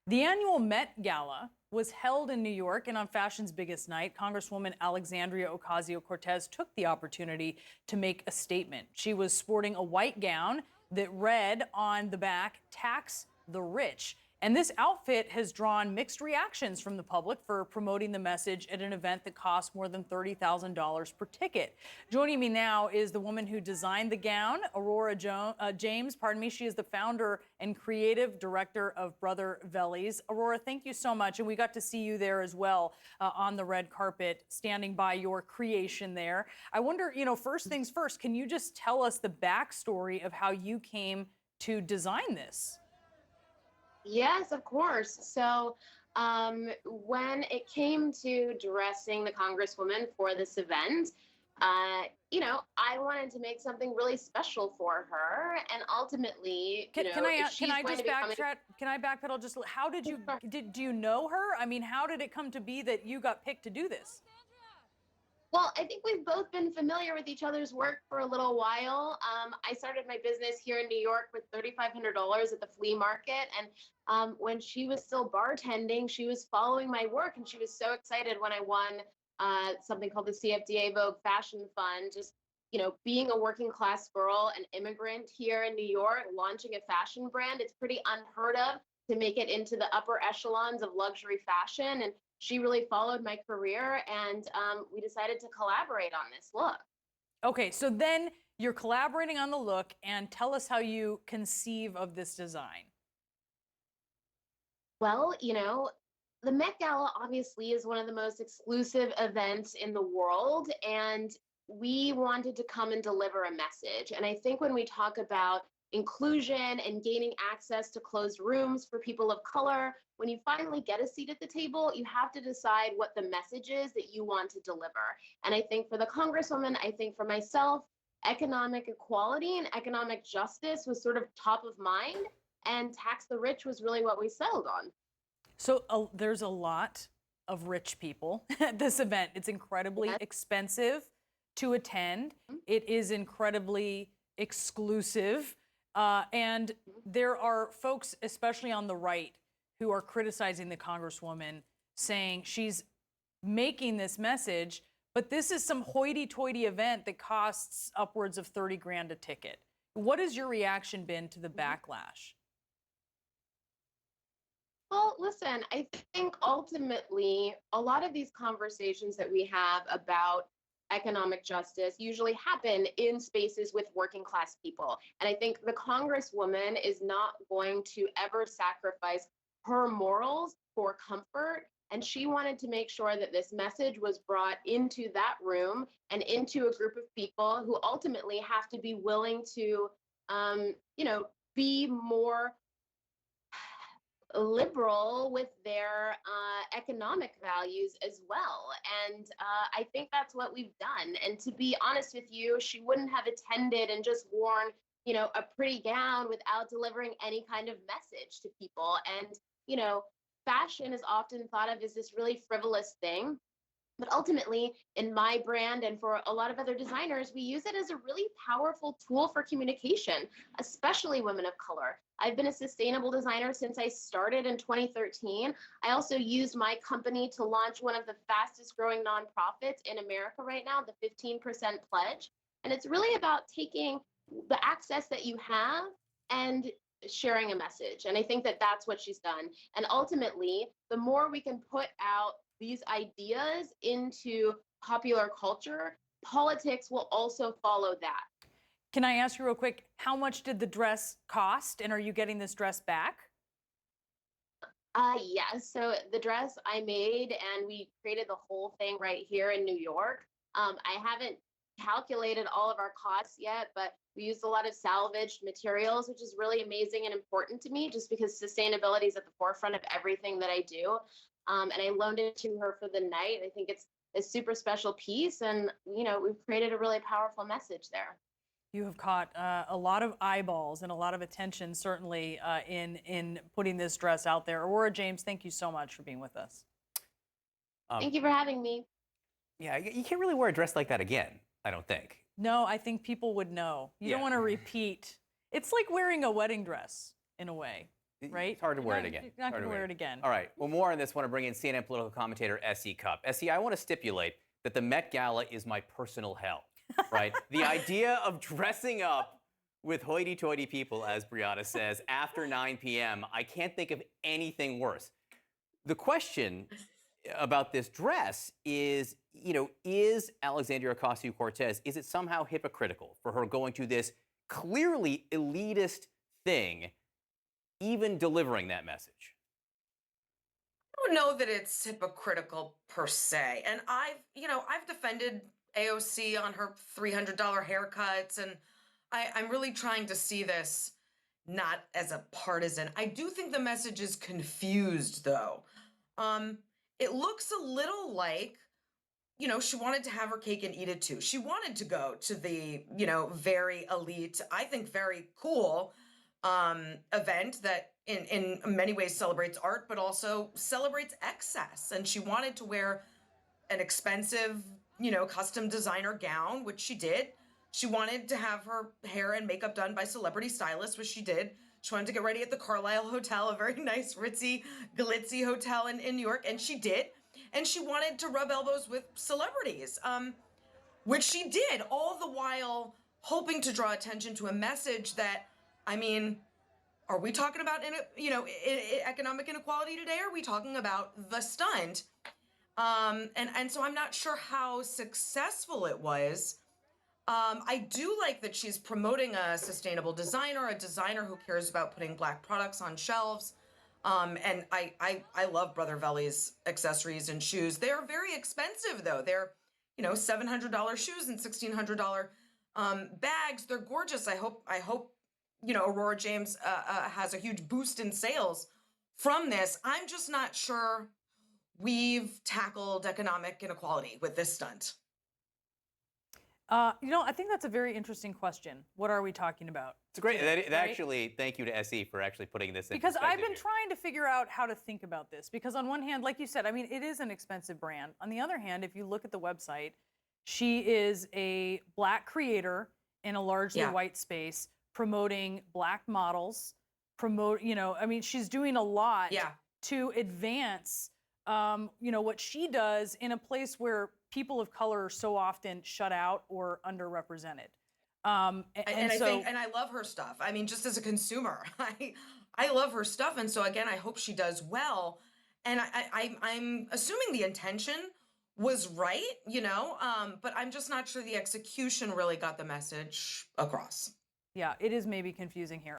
The annual Met Gala was held in New York, and on fashion's biggest night, Congresswoman Alexandria Ocasio-Cortez took the opportunity to make a statement. She was sporting a white gown that read on the back, "Tax the Rich." And this outfit has drawn mixed reactions from the public for promoting the message at an event that costs more than $30,000 per ticket. Joining me now is the woman who designed the gown, Aurora James. She is the founder and creative director of Brother Vellies. Aurora, thank you so much. And we got to see you there as well on the red carpet, standing by your creation there. I wonder, first things first, can you just tell us the backstory of how you came to design this? Yes, of course. When it came to dressing the Congresswoman for this event, I wanted to make something really special for her. And ultimately, if Can she's I going to just be coming, backtrack? Can I backpedal just? How did you do you know her? I mean, how did it come to be that you got picked to do this? well, I think we've both been familiar with each other's work for a little while. I started my business here in New York with $3,500 at the flea market. And when she was still bartending, she was following my work and she was so excited when I won something called the CFDA Vogue Fashion Fund. Just, being a working class girl, an immigrant here in New York, launching a fashion brand, it's pretty unheard of to make it into the upper echelons of luxury fashion. And she really followed my career, and we decided to collaborate on this look. Okay, so then you're collaborating on the look, and tell us how you conceive of this design. Well, the Met Gala obviously is one of the most exclusive events in the world, and we wanted to come and deliver a message. And I think when we talk about inclusion and gaining access to closed rooms for people of color, when you finally get a seat at the table, you have to decide what the message is that you want to deliver. And I think for the Congresswoman, I think for myself, economic equality and economic justice was sort of top of mind, and tax the rich was really what we settled on. So there's a lot of rich people at this event. It's incredibly Yes. expensive to attend. It is incredibly exclusive. And there are folks, especially on the right, who are criticizing the Congresswoman, saying she's making this message, but this is some hoity-toity event that costs upwards of 30 grand a ticket. What has your reaction been to the backlash? Well, listen, I think ultimately a lot of these conversations that we have about economic justice usually happen in spaces with working class people. And I think the Congresswoman is not going to ever sacrifice her morals for comfort. And she wanted to make sure that this message was brought into that room and into a group of people who ultimately have to be willing to, um, you know, be more liberal with their economic values as well. And I think that's what we've done. And to be honest with you, she wouldn't have attended and just worn, a pretty gown without delivering any kind of message to people. And, you know, fashion is often thought of as this really frivolous thing. But ultimately, in my brand and for a lot of other designers, we use it as a really powerful tool for communication, especially women of color. I've been a sustainable designer since I started in 2013. I also used my company to launch one of the fastest growing nonprofits in America right now, the 15% Pledge. And it's really about taking the access that you have and sharing a message. And I think that that's what she's done. And ultimately, the more we can put out these ideas into popular culture, politics will also follow that. Can I ask you real quick, how much did the dress cost, and are you getting this dress back? Yes. So the dress I made, and we created the whole thing right here in New York. I haven't calculated all of our costs yet, but we used a lot of salvaged materials, which is really amazing and important to me, just because sustainability is at the forefront of everything that I do. And I loaned it to her for the night. I think it's a super special piece, and we've created a really powerful message there. You have caught a lot of eyeballs and a lot of attention, certainly, in putting this dress out there. Aurora James, thank you so much for being with us. Thank you for having me. Yeah, you can't really wear a dress like that again, I don't think. No, I think people would know. You don't Yeah. want to repeat. It's like wearing a wedding dress in a way. right? It's hard to You're wear not- it again. You're not Hard going to to wear it again. All right. Well, more on this. I want to bring in CNN political commentator S.E. Cupp. S.E., I want to stipulate that the Met Gala is my personal hell, right? The idea of dressing up with hoity-toity people, as Brianna says, after 9 p.m., I can't think of anything worse. The question about this dress is, is Alexandria Ocasio-Cortez, is it somehow hypocritical for her going to this clearly elitist thing, even delivering that message? I don't know that it's hypocritical per se. And I've defended AOC on her $300 haircuts, and I'm really trying to see this not as a partisan. I do think the message is confused, though. It looks a little like, she wanted to have her cake and eat it too. She wanted to go to the, very elite, I think very cool event that in many ways celebrates art, but also celebrates excess. And she wanted to wear an expensive, custom designer gown, which she did. She wanted to have her hair and makeup done by celebrity stylists, which she did. She wanted to get ready at the Carlisle Hotel, a very nice, ritzy, glitzy hotel in New York, and she did. And she wanted to rub elbows with celebrities, which she did, all the while hoping to draw attention to a message that, are we talking about, economic inequality today? Or are we talking about the stunt? And so I'm not sure how successful it was. I do like that she's promoting a sustainable designer, a designer who cares about putting Black products on shelves. And I love Brother Veli's accessories and shoes. They're very expensive, though. They're, $700 shoes and $1,600 bags. They're gorgeous. I hope Aurora James has a huge boost in sales from this. I'm just not sure we've tackled economic inequality with this stunt. I think that's a very interesting question. What are we talking about? It's great. Right? Actually, thank you to SE for actually putting this in Because I've perspective been here. trying to figure out how to think about this. Because on one hand, like you said, it is an expensive brand. On the other hand, if you look at the website, she is a Black creator in a largely white space, promoting Black models, she's doing a lot to advance, what she does in a place where people of color are so often shut out or underrepresented. And I love her stuff. Just as a consumer, I love her stuff. And so again, I hope she does well. And I'm assuming the intention was right, but I'm just not sure the execution really got the message across. Yeah, it is maybe confusing here.